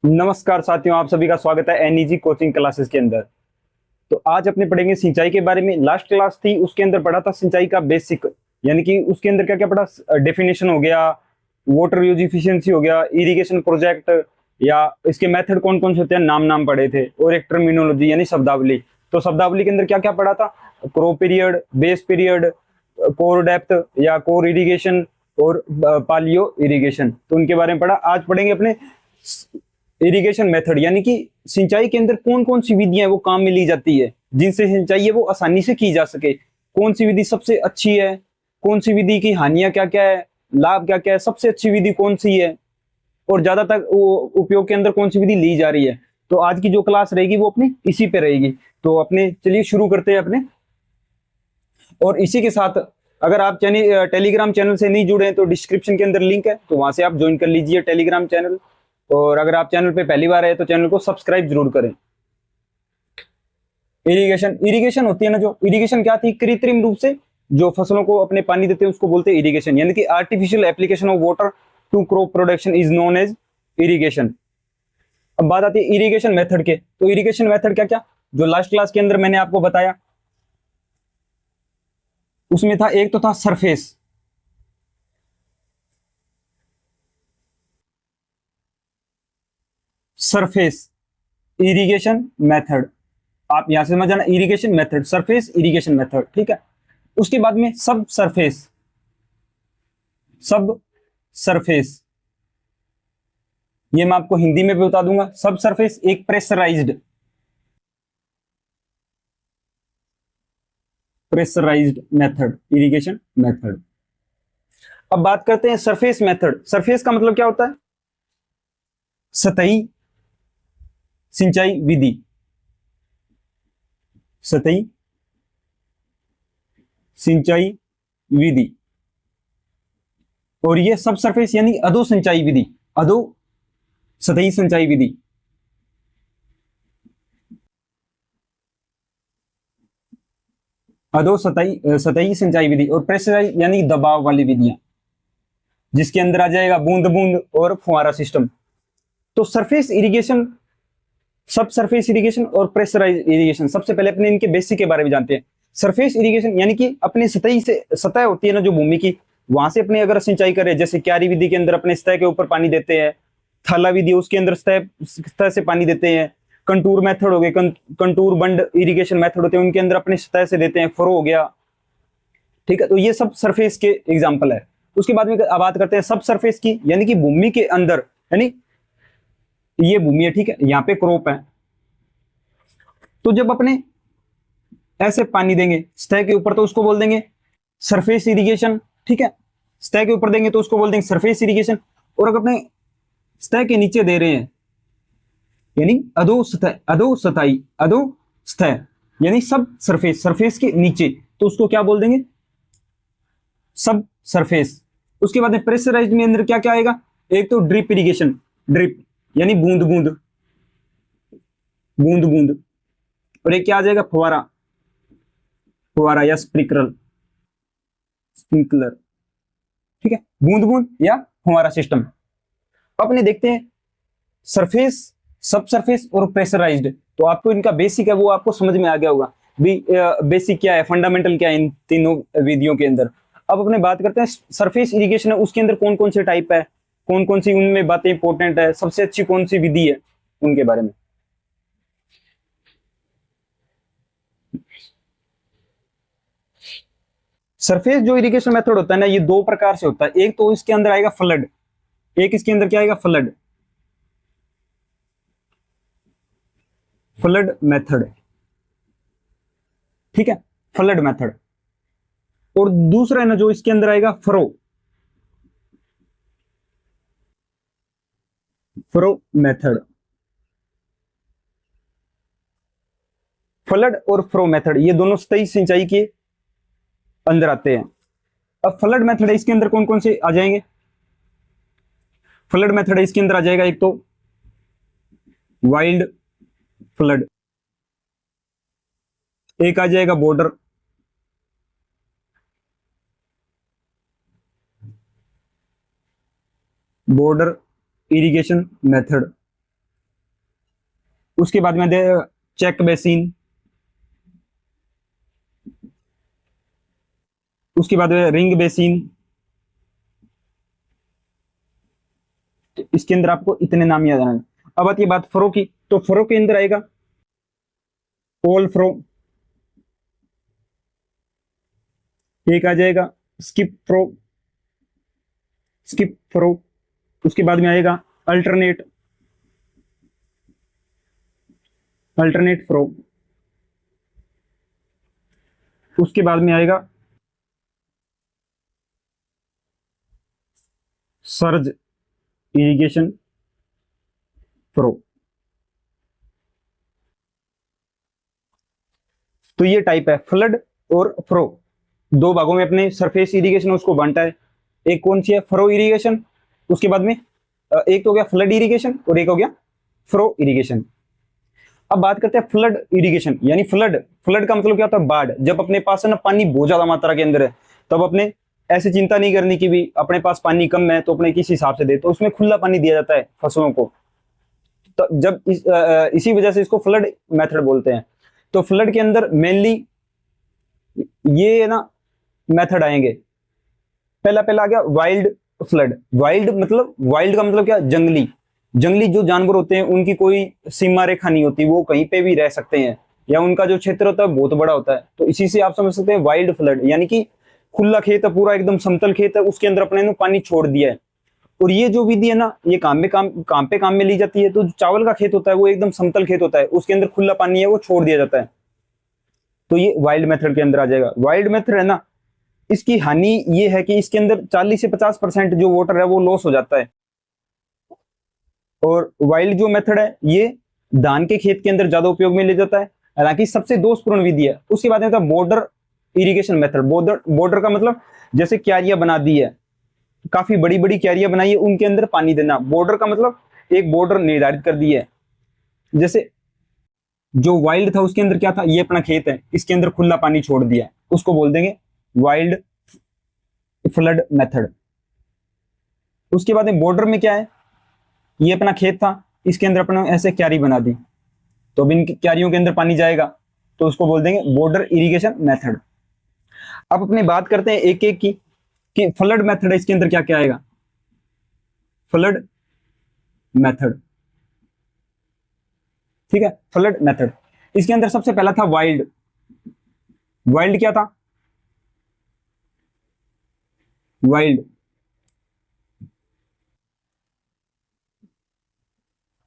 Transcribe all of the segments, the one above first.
नमस्कार साथियों, आप सभी का स्वागत है एनईजी कोचिंग क्लासेस के अंदर। तो आज अपने पढ़ेंगे सिंचाई के बारे में। लास्ट क्लास थी उसके अंदर पढ़ा था सिंचाई का बेसिक, यानी कि उसके अंदर क्या क्या पढ़ा। डेफिनेशन हो गया, वाटर यूज इफिशियंसी हो गया, इरिगेशन प्रोजेक्ट या इसके मेथड कौन कौन से होते हैं नाम पढ़े थे, और एक टर्मिनोलॉजी यानी शब्दावली। तो शब्दावली के अंदर क्या क्या पढ़ा था, crop period, base period, core depth या कोर इरिगेशन और पालियो इरिगेशन, तो उनके बारे में पढ़ा। आज पढ़ेंगे अपने इरिगेशन मेथड, यानी कि सिंचाई के अंदर कौन कौन सी विधियां वो काम में ली जाती है जिनसे सिंचाई है वो आसानी से की जा सके। कौन सी विधि सबसे अच्छी है, कौन सी विधि की हानियां क्या क्या है, लाभ क्या क्या है, सबसे अच्छी विधि कौन सी है, और ज्यादातर उपयोग के अंदर कौन सी विधि ली जा रही है। तो आज की जो क्लास रहेगी वो अपनी इसी पे रहेगी। तो अपने चलिए शुरू करते हैं अपने। और इसी के साथ अगर आप टेलीग्राम चैनल से नहीं जुड़े हैं तो डिस्क्रिप्शन के अंदर लिंक है, तो वहां से आप ज्वाइन कर लीजिए टेलीग्राम चैनल। और अगर आप चैनल पे पहली बार आए तो चैनल को सब्सक्राइब जरूर करें। इरिगेशन इरिगेशन होती है ना, जो इरिगेशन क्या थी, कृत्रिम रूप से जो फसलों को अपने पानी देते हैं उसको बोलते हैं इरिगेशन, यानी कि artificial application of water to crop production is known as irrigation. अब बात आती है इरिगेशन मेथड के। तो इरिगेशन मेथड क्या क्या, जो लास्ट क्लास के अंदर मैंने आपको बताया उसमें था, एक तो था सरफेस, सरफेस इरिगेशन मेथड। आप यहां से समझ जाना, irrigation method, surface irrigation method, ठीक है। उसके बाद में सब सरफेस, सब सरफेस, ये मैं आपको हिंदी में भी बता दूंगा। सब सरफेस एक प्रेशराइज्ड मेथड, इरिगेशन मेथड। अब बात करते हैं सरफेस मेथड। सरफेस का मतलब क्या होता है, सतही सिंचाई विधि, सतही सिंचाई विधि। और ये सब सरफेस यानी अधो सिंचाई विधि, अधो सतही सिंचाई विधि। अधो सतही सतही सिंचाई विधि और प्रेशराइज यानी दबाव वाली विधियां, जिसके अंदर आ जाएगा बूंद बूंद और फुहारा सिस्टम। तो सरफेस इरिगेशन, सब सरफेस इरिगेशन और प्रेशराइज इरिगेशन, सबसे पहले अपने इनके बेसिक के बारे में जानते हैं। सरफेस इरिगेशन यानी कि अपने सतही से, सतह होती है ना जो भूमि की, वहां से अपने अगर सिंचाई करें, जैसे क्यारी विधि के अंदर अपने सतह के ऊपर पानी देते हैं, थाला विधि उसके अंदर सतह से पानी देते हैं, कंटूर मेथड हो गए, कंटूर बंड इरिगेशन मेथड होते हैं उनके अंदर अपने सतह से देते हैं, फरो हो गया, ठीक है। तो ये सब सरफेस के एग्जाम्पल है। उसके बाद में बात करते हैं सब सरफेस की, यानी कि भूमि के अंदर, यानी ये भूमि है, ठीक है, यहाँ पे क्रॉप है, तो जब अपने ऐसे पानी देंगे सतह के ऊपर तो उसको बोल देंगे सरफेस इरिगेशन, ठीक है। सतह के ऊपर देंगे तो उसको बोल देंगे सरफेस इरिगेशन। और अगर अपने सतह के नीचे दे रहे हैं यानी अधो सतह, अधो सतही, अधो सतह यानी सब सरफेस, सरफेस के नीचे, तो उसको क्या बोल देंगे, सब सरफेस। उसके बाद में प्रेशराइज्ड में अंदर क्या क्या आएगा, एक तो ड्रिप इरिगेशन, ड्रिप यानी बूंद बूंद, बूंद बूंद, और एक क्या आ जाएगा, फुवारा, फुवारा या स्प्रिंकलर, स्प्रिंकलर, ठीक है, बूंद बूंद या फुवारा सिस्टम। अपने देखते हैं सरफेस, सब सरफेस और प्रेशराइज्ड। तो आपको इनका बेसिक है वो आपको समझ में आ गया होगा, बेसिक क्या है, फंडामेंटल क्या है इन तीनों विधियों के अंदर। अब अपने बात करते हैं सरफेस इरिगेशन है, उसके अंदर कौन कौन से टाइप है, कौन कौन सी उनमें बातें इंपॉर्टेंट है, सबसे अच्छी कौन सी विधि है, उनके बारे में। सरफेस जो इरिगेशन मेथड होता है ना, ये दो प्रकार से होता है। एक तो इसके अंदर आएगा फ्लड, एक इसके अंदर क्या आएगा, फ्लड, फ्लड मेथड, ठीक है, फ्लड मेथड। और दूसरा है ना जो इसके अंदर आएगा, फ्रो, फ्रो मेथड। फ्लड और फ्रो मेथड ये दोनों सतही सिंचाई के अंदर आते हैं। अब फ्लड मेथड है, इसके अंदर कौन कौन से आ जाएंगे, फ्लड मेथड है इसके अंदर आ जाएगा, एक तो वाइल्ड फ्लड, एक आ जाएगा बॉर्डर, बॉर्डर इरिगेशन मेथड, उसके बाद में दे चेक बेसिन, उसके बाद रिंग बेसिन। तो इसके अंदर आपको इतने नाम याद आना है। अब आती है बात फ्रो की, तो फ्रो के अंदर आएगा पोल फ्रो, एक आ जाएगा स्किप फ्रो, स्किप फ्रो। उसके बाद में आएगा अल्टरनेट, अल्टरनेट फ्रो। उसके बाद में आएगा सर्ज इरिगेशन फ्रो। तो ये टाइप है फ्लड और फ्रो, दो भागों में अपने सरफेस इरिगेशन उसको बांटा है। एक कौन सी है, फ्रो इरिगेशन। उसके बाद में एक तो हो गया फ्लड इरिगेशन और एक हो गया फ्रो इरिगेशन। अब बात करते हैं फ्लड इरिगेशन, यानी फ्लड, फ्लड का मतलब क्या होता है, बाढ़। जब अपने पास है ना पानी बहुत ज्यादा मात्रा के अंदर है, तब अपने ऐसी चिंता नहीं करनी कि भी अपने पास पानी कम है तो अपने किस हिसाब से दे, तो उसमें खुला पानी दिया जाता है फसलों को। तो जब इसी वजह से इसको फ्लड मेथड बोलते हैं। तो फ्लड के अंदर मेनली ये ना मेथड आएंगे। पहला पहला आ गया वाइल्ड फ्लड। वाइल्ड मतलब, वाइल्ड का मतलब क्या, जंगली। जंगली जो जानवर होते हैं उनकी कोई सीमा रेखा नहीं होती, वो कहीं पे भी रह सकते हैं, या उनका जो क्षेत्र होता है बहुत बड़ा होता है। तो इसी से आप समझ सकते हैं वाइल्ड फ्लड, यानी कि खुला खेत है, पूरा एकदम समतल खेत है, उसके अंदर अपने ने पानी छोड़ दिया है। और ये जो विधि है ना, ये काम में ली जाती है। तो चावल का खेत होता है वो एकदम समतल खेत होता है, उसके अंदर खुला पानी है, वो छोड़ दिया जाता है। तो ये वाइल्ड मेथड के अंदर आ जाएगा। वाइल्ड मेथड है ना, इसकी हानि ये है कि इसके अंदर 40 से 50% जो वाटर है वो लॉस हो जाता है। और वाइल्ड जो मेथड है ये धान के खेत के अंदर ज्यादा उपयोग में ले जाता है, हालांकि सबसे दोषपूर्ण विधि है। उसके बाद आता है border irrigation method. Border, border का मतलब जैसे क्यारियां बना दी है, काफी बड़ी बड़ी क्यारियां बनाई है, उनके अंदर पानी देना। बॉर्डर का मतलब एक बॉर्डर निर्धारित कर दी है। जैसे जो वाइल्ड था उसके अंदर क्या था, ये अपना खेत है, इसके अंदर खुला पानी छोड़ दिया, उसको बोल देंगे वाइल्ड फ्लड मेथड। उसके बाद में बॉर्डर में क्या है, ये अपना खेत था, इसके अंदर अपना ऐसे क्यारी बना दी, तो अब इन क्यारियों के अंदर पानी जाएगा, तो उसको बोल देंगे बॉर्डर इरिगेशन मेथड। अब अपने बात करते हैं एक एक की कि फ्लड मेथड है, इसके अंदर क्या क्या आएगा। फ्लड मेथड, ठीक है, फ्लड मेथड। इसके अंदर सबसे पहला था वाइल्ड। वाइल्ड क्या था, वाइल्ड,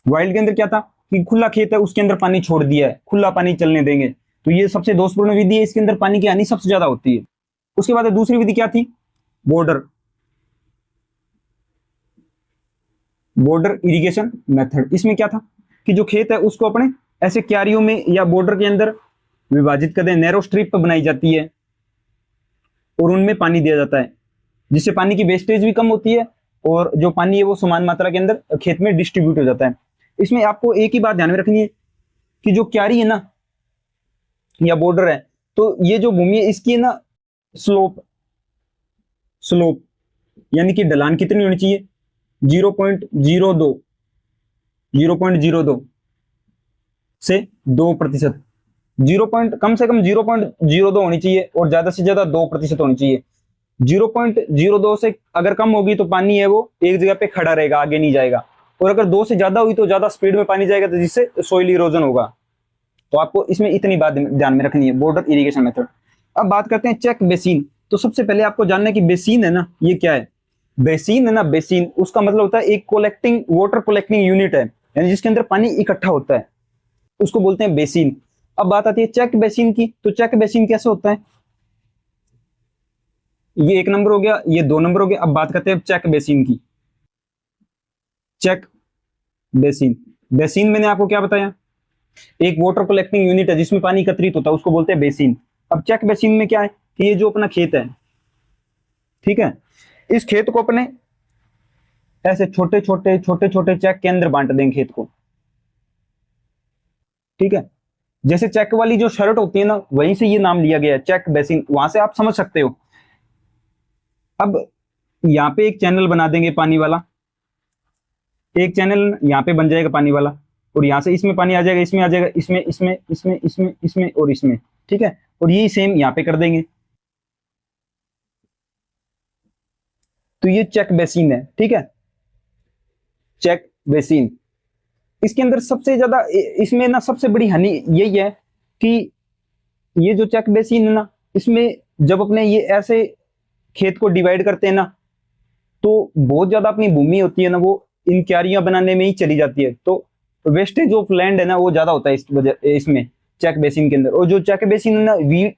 वाइल्ड के अंदर क्या था कि खुला खेत है, उसके अंदर पानी छोड़ दिया है, खुला पानी चलने देंगे। तो ये सबसे दोषपूर्ण विधि है, इसके अंदर पानी की हानि सबसे ज्यादा होती है। उसके बाद दूसरी विधि क्या थी, बॉर्डर, बॉर्डर इरिगेशन मेथड। इसमें क्या था कि जो खेत है उसको अपने ऐसे क्यारियों में या बॉर्डर के अंदर विभाजित कर दें, नैरो स्ट्रिप बनाई जाती है और उनमें पानी दिया जाता है, जिससे पानी की वेस्टेज भी कम होती है और जो पानी है वो समान मात्रा के अंदर खेत में डिस्ट्रीब्यूट हो जाता है। इसमें आपको एक ही बात ध्यान में रखनी है कि जो क्यारी है ना या बॉर्डर है, तो ये जो भूमि है इसकी है ना स्लोप, स्लोप यानी कि ढलान कितनी होनी चाहिए, 0.02, 0.02 से 2%। कम से कम 0.02 होनी चाहिए और ज्यादा से ज्यादा 2% होनी चाहिए। 0.02 से अगर कम होगी तो पानी है वो एक जगह पे खड़ा रहेगा, आगे नहीं जाएगा। और अगर 2 से ज्यादा हुई तो ज्यादा स्पीड में पानी जाएगा, तो जिससे सोइल इरोजन होगा। तो आपको इसमें इतनी बात ध्यान में रखनी है, बॉर्डर इरिगेशन मेथड। अब बात करते हैं चेक बेसिन। तो सबसे पहले आपको जानना है कि बेसिन है ना, ये क्या है। बेसिन है ना, बेसिन उसका मतलब होता है एक कलेक्टिंग, वाटर कलेक्टिंग यूनिट है, यानी जिसके अंदर पानी इकट्ठा होता है, उसको बोलते हैं बेसिन। अब बात आती है चेक बेसिन की। तो चेक बेसिन कैसे होता है, ये 1 नंबर हो गया, ये 2 नंबर हो गया। अब बात करते हैं चेक बेसिन की। चेक बेसिन, बेसिन मैंने आपको क्या बताया, एक वाटर कलेक्टिंग यूनिट है जिसमें पानी एकत्रित होता है, उसको बोलते हैं बेसिन। अब चेक बेसिन में क्या है कि ये जो अपना खेत है, ठीक है, इस खेत को अपने ऐसे छोटे छोटे चेक के अंदर बांट देंगे खेत को, ठीक है। जैसे चेक वाली जो शर्ट होती है ना, वहीं से ये नाम लिया गया है चेक बेसिन, वहां से आप समझ सकते हो। अब यहां पे एक चैनल बना देंगे पानी वाला, एक चैनल यहां पे बन जाएगा पानी वाला, और यहाँ से इसमें पानी आ जाएगा, इसमें आ जाएगा, इसमें इसमें इसमें इसमें इसमें और इसमें, ठीक है। और यही सेम यहाँ पे कर देंगे। तो ये चेक बेसिन है, ठीक है, चेक बेसिन। इसके अंदर सबसे ज्यादा इसमें ना सबसे बड़ी हानि यही है कि ये जो चेक बेसिन है ना, इसमें जब अपने ये ऐसे खेत को डिवाइड करते हैं ना, तो बहुत ज्यादा अपनी भूमि होती है ना, वो इन क्यारियां बनाने में ही चली जाती है। तो वेस्टेज ऑफ लैंड है ना, वो ज्यादा होता है इस वजह इसमें चेक बेसिन के अंदर। और जो चेक बेसिन है ना,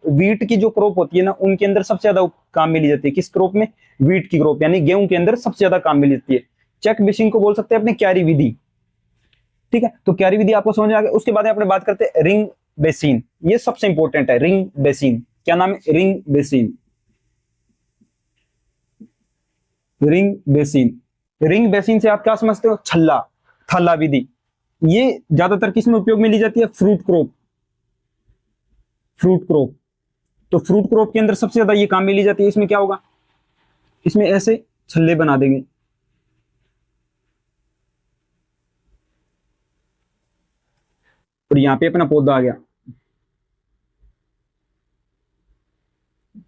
वीट की जो क्रॉप होती है ना, उनके अंदर सबसे ज्यादा काम मिली जाती है। किस क्रॉप में? वीट की क्रॉप, यानी गेहूं के अंदर सबसे ज्यादा काम मिली जाती है। चेक बेसिन को बोल सकते हैं अपने क्यारी विधि, ठीक है। तो क्यारी विधि आपको समझ में आ गया। उसके बाद अपने बात करते हैं रिंग बेसिन। ये सबसे इंपॉर्टेंट है, रिंग बेसिन। क्या नाम है? Ring basin. Ring basin. Ring basin से आप क्या समझते हो? छल्ला, थाला विधि। ये ज्यादातर किस में उपयोग में ली जाती है? Fruit crop, fruit crop. तो फ्रूट क्रॉप के अंदर सबसे ज्यादा ये काम में ली जाती है। इसमें क्या होगा? इसमें ऐसे छल्ले बना देंगे, और यहां पे अपना पौधा आ गया।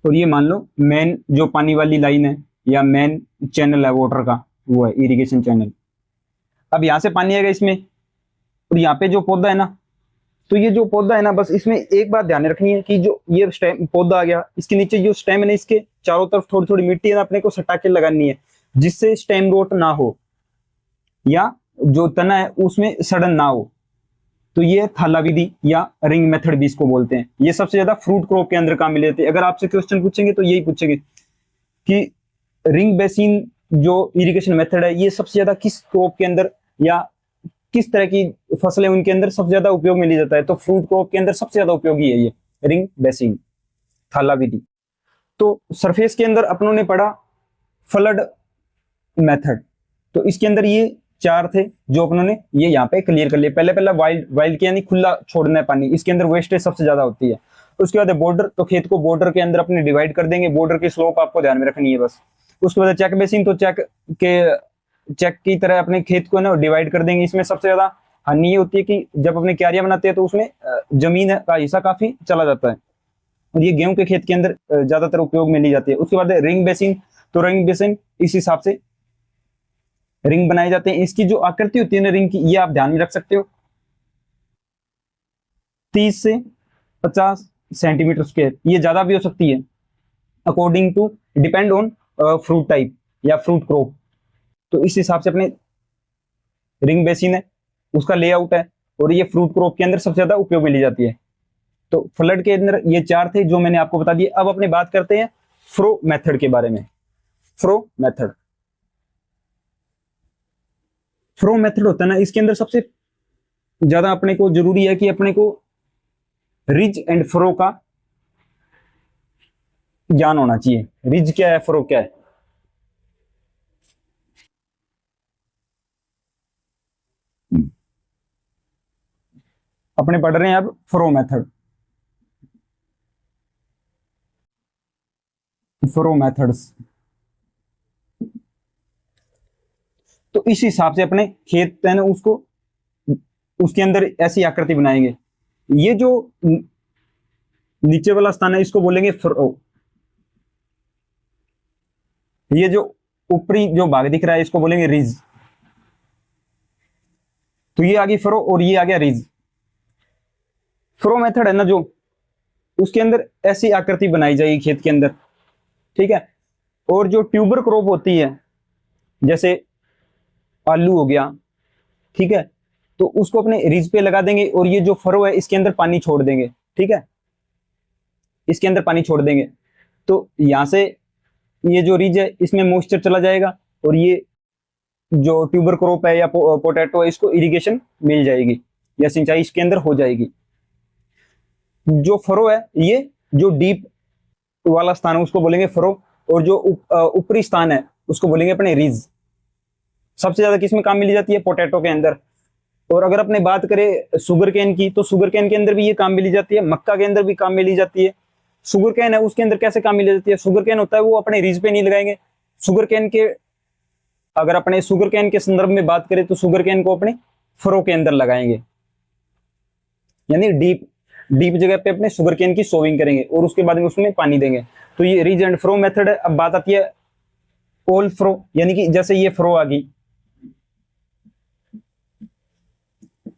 और ये मान लो मेन जो पानी वाली लाइन है या मेन चैनल है वाटर का, वो है इरिगेशन चैनल। अब यहां से पानी आएगा इसमें, और यहाँ पे जो पौधा है ना, तो ये जो पौधा है ना, बस इसमें एक बात ध्यान रखनी है कि जो ये स्टेम पौधा आ गया, इसके नीचे जो स्टेम है ना, इसके चारों तरफ थोड़ी थोड़ी मिट्टी है ना, अपने को सटा के लगानी है, जिससे स्टेम रोट ना हो या जो तना है उसमें सड़न ना हो। तो ये थाला विधि या रिंग मेथड भी इसको बोलते हैं। ये सबसे ज्यादा फ्रूट क्रॉप के अंदर काम मिले जाते हैं। अगर आपसे क्वेश्चन पूछेंगे तो यही पूछेंगे कि रिंग बेसिन जो इरिगेशन मेथड है, ये सबसे ज्यादा किस क्रॉप के अंदर या किस तरह की फसलें उनके अंदर सबसे ज्यादा उपयोग में ली जाता है? तो फ्रूट क्रॉप के अंदर सबसे ज्यादा उपयोगी है ये रिंग बेसिन, थाला विधि। तो सरफेस के अंदर अपनों ने पढ़ा फ्लड मेथड। तो इसके अंदर ये चार थे जो अपनों ने ये यहाँ पे क्लियर कर लिए। पहले वाइल्ड, वाइल्ड के यानी खुला छोड़ना है पानी, इसके अंदर वेस्टेज सबसे ज्यादा होती है। उसके बाद बॉर्डर, तो खेत को बॉर्डर के अंदर अपने डिवाइड कर देंगे। बॉर्डर की स्लोप आपको ध्यान में रखनी है बस। उसके बाद चेक बेसिन, तो चेक की तरह अपने खेत को ना डिवाइड कर देंगे। इसमें सबसे ज्यादा हानि ये होती है कि जब अपने क्यारियां बनाते हैं तो उसमें जमीन का हिस्सा काफी चला जाता है, और ये गेहूं के खेत के अंदर ज्यादातर उपयोग में ली जाती है। उसके बाद रिंग बेसिन, तो रिंग बेसिन इस हिसाब से रिंग बनाए जाते हैं। इसकी जो आकृति होती है ना रिंग की, ये आप ध्यान में रख सकते हो, 30 से 50 सेंटीमीटर स्क्वायर। ये ज्यादा भी हो सकती है, according to depend on fruit type या फ्रूट क्रॉप। तो इस हिसाब से अपने रिंग बेसिन है, उसका लेआउट है, और ये फ्रूट क्रॉप के अंदर सबसे ज्यादा उपयोग में ली जाती है। तो फ्लड के अंदर ये चार थे जो मैंने आपको बता दिए। अब अपने बात करते हैं फ्रो मेथड के बारे में। फ्रो मेथड, फ्रो मेथड होता है ना, इसके अंदर सबसे ज्यादा अपने को जरूरी है कि अपने को रिज एंड फ्रो का ज्ञान होना चाहिए। रिज क्या है, फ्रो क्या है। अपने पढ़ रहे हैं अब फ्रो मेथड, फ्रो मेथड्स। तो इस हिसाब से अपने खेत है ना, उसको उसके अंदर ऐसी आकृति बनाएंगे। ये जो नीचे वाला स्थान है इसको बोलेंगे फ्रो। ये जो ऊपरी जो भाग दिख रहा है इसको बोलेंगे रिज। तो ये आ गई फ्रो और ये आ गया रिज। फ्रो मेथड है ना जो, उसके अंदर ऐसी आकृति बनाई जाएगी खेत के अंदर, ठीक है। और जो ट्यूबर क्रॉप होती है, जैसे आलू हो गया, ठीक है, तो उसको अपने रिज पे लगा देंगे, और ये जो फरो है इसके अंदर पानी छोड़ देंगे, ठीक है, इसके अंदर पानी छोड़ देंगे। तो यहां से ये जो रिज है इसमें मॉइस्चर चला जाएगा, और ये जो ट्यूबर क्रॉप है या पोटैटो है इसको इरिगेशन मिल जाएगी या सिंचाई इसके अंदर हो जाएगी। जो फरो है, ये जो डीप वाला स्थान है उसको बोलेंगे फरो, और जो ऊपरी स्थान है उसको बोलेंगे अपने रिज। सबसे ज्यादा किसमें काम मिली जाती है? पोटैटो के अंदर। और अगर अपने बात करें शुगर केन की, तो शुगर केन के अंदर भी ये काम मिली जाती है, मक्का के अंदर भी काम मिली जाती है। शुगर केन है उसके अंदर कैसे काम मिली जाती है? शुगर केन होता है वो अपने रिज पे नहीं लगाएंगे। शुगर केन के, अगर अपने शुगर केन के संदर्भ में बात करें तो शुगर केन को अपने फ्रो के अंदर लगाएंगे, यानी डीप डीप जगह पे अपने शुगर केन की सोविंग करेंगे और उसके बाद में उसमें पानी देंगे। तो ये रिज एंड फ्रो मेथड है। अब बात आती है ओल फ्रो, यानी कि जैसे ये फ्रो आ गई,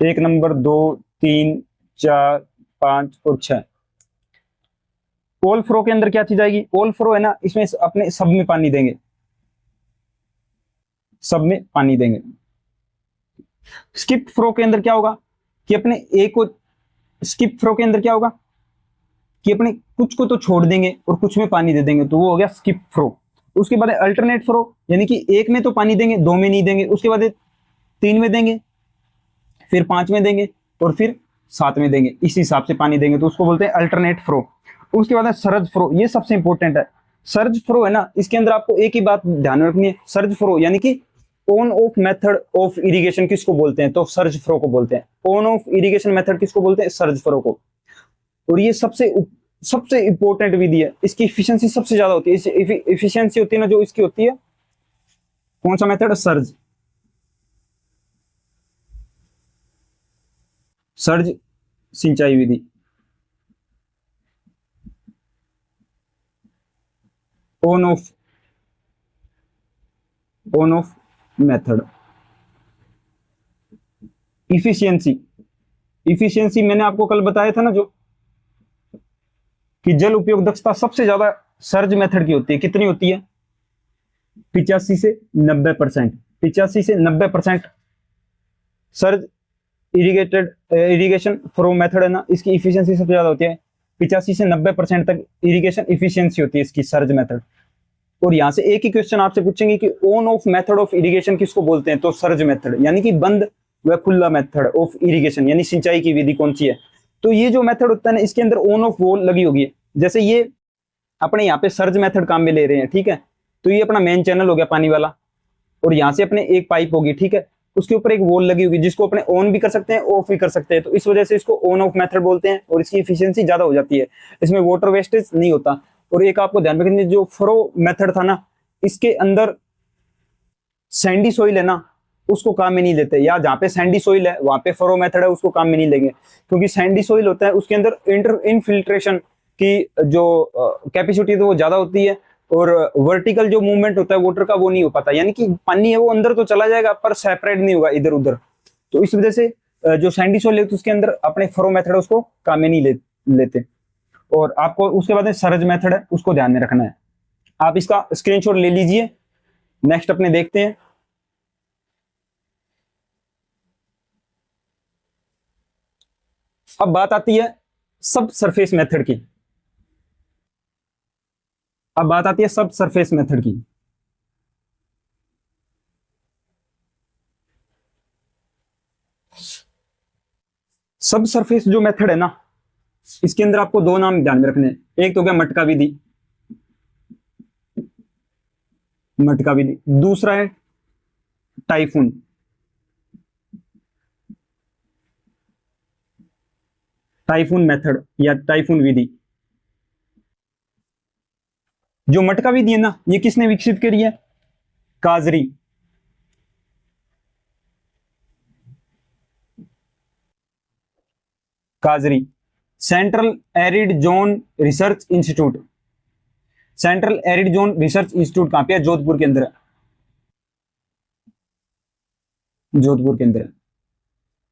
1 नंबर 2 3 4 5 और 6। ओल फ्रो के अंदर क्या चीज आएगी? ओल फ्रो है ना, इसमें अपने सब में पानी देंगे, सब में पानी देंगे। स्किप फ्रो के अंदर क्या होगा कि अपने एक को, स्किप फ्रो के अंदर क्या होगा कि अपने कुछ को तो छोड़ देंगे और कुछ में पानी दे देंगे, तो वो हो गया स्किप फ्रो। उसके बाद अल्टरनेट फ्रो, यानी कि एक में तो पानी देंगे, दो में नहीं देंगे, उसके बाद 3 में देंगे, फिर 5 में देंगे और फिर 7 में देंगे, इस हिसाब से पानी देंगे, तो उसको बोलते हैं अल्टरनेट फ्रो। उसके बाद है सर्ज फ्रो, ये सबसे इंपॉर्टेंट है। सर्ज फ्रो है ना, इसके अंदर आपको एक ही बात ध्यान रखनी है, सर्ज फ्रो यानी कि on off method of irrigation किसको बोलते हैं? तो सर्ज फ्रो को बोलते हैं। ऑन ऑफ इरिगेशन मेथड किसको बोलते हैं? सर्ज फ्रो को। और ये सबसे सबसे इंपॉर्टेंट विधि है, इसकी इफिशियंसी सबसे ज्यादा होती है, इफिशियंसी होती है ना जो इसकी होती है, कौन सा मेथड? सर्ज, सर्ज सिंचाई विधि। On off method. Efficiency, efficiency मैंने आपको कल बताया था ना जो, कि जल उपयोग दक्षता सबसे ज्यादा सर्ज मेथड की होती है। कितनी होती है? 85 से 90%। 85 से 90% सर्ज इरिगेटेड इरिगेशन फ्रो मेथड है ना, इसकी इफिशियंसी सबसे ज्यादा होती है। 85 से 90% तक इरिगेशन इफिशियंसी होती है इसकी, सर्ज मेथड। और यहां से एक ही क्वेश्चन आपसे पूछेंगे कि on off method of irrigation किसको बोलते हैं? तो सर्ज मेथड, यानी कि बंद व खुला मेथड ऑफ इरिगेशन, यानी सिंचाई की विधि कौन सी है? तो ये जो मेथड होता है ना, इसके अंदर ऑन ऑफ वॉल लगी होगी। जैसे ये अपने यहाँ पे सर्ज मेथड काम में ले रहे हैं, ठीक है, तो ये अपना मेन चैनल हो गया पानी वाला, और यहाँ से अपने एक पाइप होगी, ठीक है, उसके ऊपर एक वॉल लगी होगी जिसको अपने ऑन भी कर सकते हैं, ऑफ भी कर सकते हैं, तो इस वजह से इसको ऑन ऑफ मेथड बोलते हैं और इसकी इफिशियंसी ज्यादा हो जाती है, इसमें वाटर वेस्टेज नहीं होता। और एक आपको ध्यान रखनी, जो फ्रो मेथड था ना, इसके अंदर सैंडी सॉइल है ना, उसको काम में नहीं लेते, या जहाँ पे सैंडी सॉइल है वहां पे फ्रो मेथड है उसको काम में नहीं लेंगे, क्योंकि सैंडी सॉइल होता है उसके अंदर इनफिल्ट्रेशन की जो कैपेसिटी तो वो ज्यादा होती है, और वर्टिकल जो मूवमेंट होता है वाटर का वो नहीं हो पाता, यानी कि पानी है वो अंदर तो चला जाएगा पर सेपरेट नहीं होगा इधर उधर। तो इस वजह से जो सैंडी सॉइल है तो उसके अंदर अपने फ्रो मेथड है उसको काम में नहीं लेते। और आपको उसके बाद में सरज मेथड है उसको ध्यान में रखना है। आप इसका स्क्रीनशॉट ले लीजिए। नेक्स्ट अपने देखते हैं, अब बात आती है सब सरफेस मेथड की। अब बात आती है सब सरफेस मेथड की। सब सरफेस जो मेथड है ना, इसके अंदर आपको दो नाम ध्यान में रखने हैं। एक तो क्या, मटका विधि, मटका विधि। दूसरा है टाइफून, टाइफून मेथड या टाइफून विधि। जो मटका विधि है ना, ये किसने विकसित करी है? काजरी। काजरी, central arid zone research institute. Central arid zone research institute कहां पे है? जोधपुर के अंदर है, जोधपुर के अंदर है।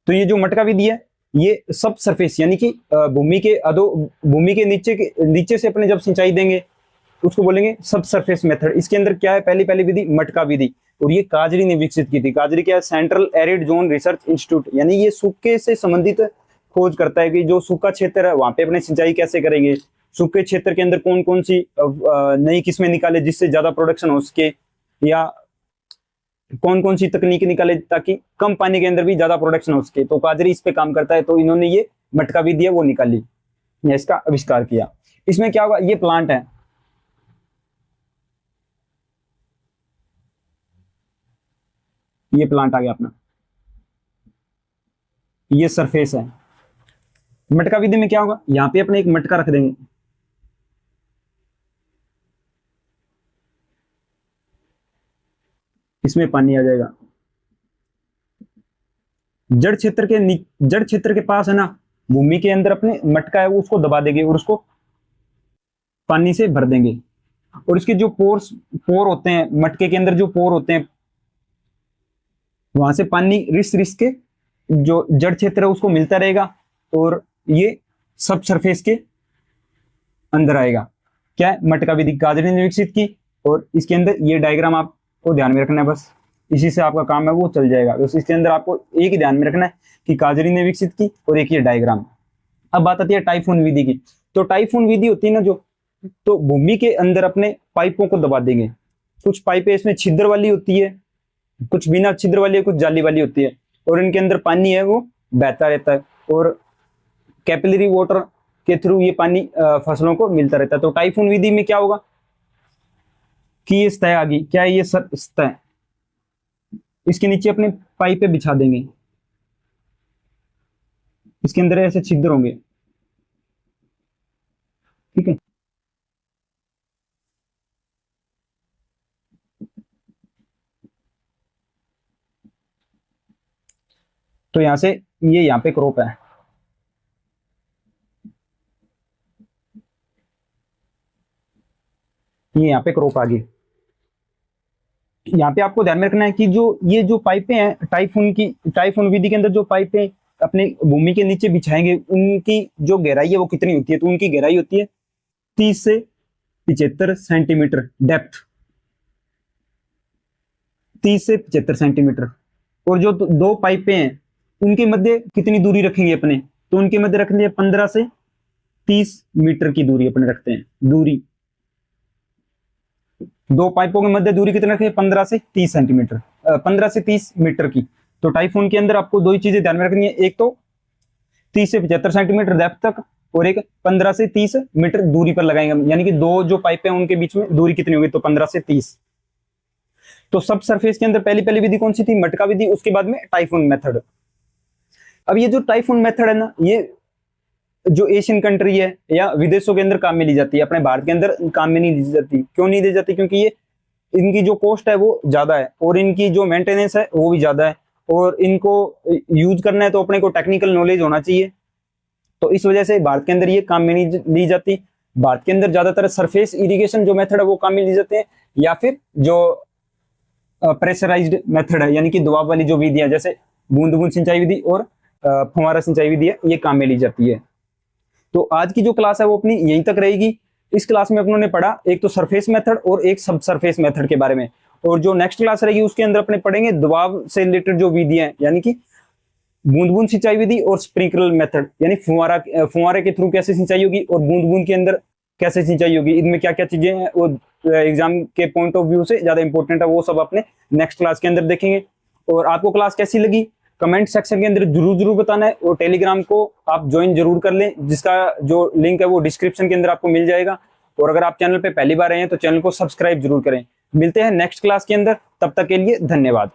तो ये जो मटका विधि है ये सब सरफेस, यानी कि भूमि के अधो, भूमि के नीचे से अपने जब सिंचाई देंगे उसको बोलेंगे सब सरफेस मेथड। इसके अंदर क्या है? पहली विधि मटका विधि, और ये काजरी ने विकसित की थी। काजरी क्या है? Central arid zone research institute, यानी ये सूखे से संबंधित खोज करता है कि जो सूखा क्षेत्र है वहां पे अपने सिंचाई कैसे करेंगे, सूखे क्षेत्र के अंदर कौन कौन सी नई किस्में निकाले जिससे ज्यादा प्रोडक्शन हो सके, या कौन कौन सी तकनीक निकाले ताकि कम पानी के अंदर भी ज्यादा प्रोडक्शन हो सके। तो काजरी इस पे काम करता है, तो इन्होंने ये मटका विधि है वो निकाली या इसका आविष्कार किया। इसमें क्या होगा? ये प्लांट है, ये प्लांट आ गया अपना, ये सरफेस है। मटका विधि में क्या होगा? यहां पे अपने एक मटका रख देंगे, इसमें पानी आ जाएगा, जड़ क्षेत्र के पास है ना, भूमि के अंदर अपने मटका है वो उसको दबा देंगे और उसको पानी से भर देंगे। और इसके जो पोर होते हैं, मटके के अंदर जो पोर होते हैं, वहां से पानी रिस के जो जड़ क्षेत्र है उसको मिलता रहेगा और ये सब सरफेस के अंदर आएगा। क्या है? मटका विधि काजरी ने विकसित की। और इसके अंदर ये डायग्राम आपको ध्यान में रखना है, बस इसी से आपका काम है वो चल जाएगा। बस इसके अंदर आपको एक ही ध्यान में रखना है कि काजरी ने विकसित की और एक ये डायग्राम। अब बात आती है टाइफून विधि की। तो टाइफून विधि होती है ना जो, तो भूमि के अंदर अपने पाइपों को दबा देंगे। कुछ पाइपें इसमें छिद्र वाली होती है, कुछ बिना छिद्र वाली है, कुछ जाली वाली होती है, और इनके अंदर पानी है वो बहता रहता है और कैपिलरी वाटर के थ्रू ये पानी फसलों को मिलता रहता है। तो टाइफून विधि में क्या होगा कि ये सतह आ गई, क्या है ये सतह, इसके नीचे अपने पाइपें बिछा देंगे, इसके अंदर ऐसे छिद्र होंगे, ठीक है। तो यहां से ये यहाँ पे क्रॉप है, ये यहाँ पे क्रॉप आ गई। यहाँ पे आपको ध्यान में रखना है कि जो ये जो पाइपें हैं टाइफून विधि के अंदर जो पाइपें अपने भूमि के नीचे बिछाएंगे उनकी जो गहराई है वो कितनी होती है, तो उनकी गहराई होती है 30 से 75 सेंटीमीटर डेप्थ, 30 से 75 सेंटीमीटर। और जो दो पाइपें हैं उनके मध्य कितनी दूरी रखेंगे अपने, तो उनके मध्य रखेंगे 15 से 30 मीटर की दूरी अपने रखते हैं। दूरी दो पाइपों के मध्य दूरी कितनी रखें, 15 से 30 सेंटीमीटर, 15 से 30 मीटर की। तो टाइफून के अंदर आपको दो ही चीजें ध्यान में रखनी है, एक तो 30 से 75 सेंटीमीटर डेप्थ तक और एक 15 से 30 मीटर दूरी पर लगाएंगे, यानी कि दो जो पाइपें हैं उनके बीच में दूरी कितनी होगी, तो 15 से 30। तो सब सरफेस के अंदर पहली विधि कौन सी थी, मटका विधि, उसके बाद में टाइफून मेथड। अब ये जो टाइफून मेथड है ना, ये जो एशियन कंट्री है या विदेशों के अंदर काम में ली जाती है, अपने भारत के अंदर काम में नहीं ली जाती। क्यों नहीं दी जाती, क्योंकि ये इनकी जो कॉस्ट है वो ज्यादा है और इनकी जो मेंटेनेंस है वो भी ज्यादा है, और इनको यूज करना है तो अपने को टेक्निकल नॉलेज होना चाहिए। तो इस वजह से भारत के अंदर ये काम में नहीं ली जाती। भारत के अंदर ज्यादातर सरफेस इरिगेशन जो मेथड है वो काम में ली जाते हैं, या फिर जो प्रेशराइज्ड मेथड है, यानी कि दबाव वाली जो विधि है, जैसे बूंद बूंद सिंचाई विधि और फुहारा सिंचाई विधि है, ये काम में ली जाती है। तो आज की जो क्लास है वो अपनी यहीं तक रहेगी। इस क्लास में अपनों ने पढ़ा एक तो सरफेस मेथड और एक सब सरफेस मेथड के बारे में, और जो नेक्स्ट क्लास रहेगी उसके अंदर अपने पढ़ेंगे दबाव से रिलेटेड जो विधियां, यानी कि बूंद बूंद सिंचाई विधि और स्प्रिंकलर मेथड, यानी फुहारे के थ्रू कैसे सिंचाई होगी और बूंद बूंद के अंदर कैसे सिंचाई होगी, इनमें क्या क्या चीजें हैं वो एग्जाम के पॉइंट ऑफ व्यू से ज्यादा इंपॉर्टेंट है, वो सब अपने नेक्स्ट क्लास के अंदर देखेंगे। और आपको क्लास कैसी लगी कमेंट सेक्शन के अंदर जरूर बताना है, और टेलीग्राम को आप ज्वाइन जरूर कर लें, जिसका जो लिंक है वो डिस्क्रिप्शन के अंदर आपको मिल जाएगा। और अगर आप चैनल पे पहली बार आए हैं तो चैनल को सब्सक्राइब जरूर करें। मिलते हैं नेक्स्ट क्लास के अंदर, तब तक के लिए धन्यवाद।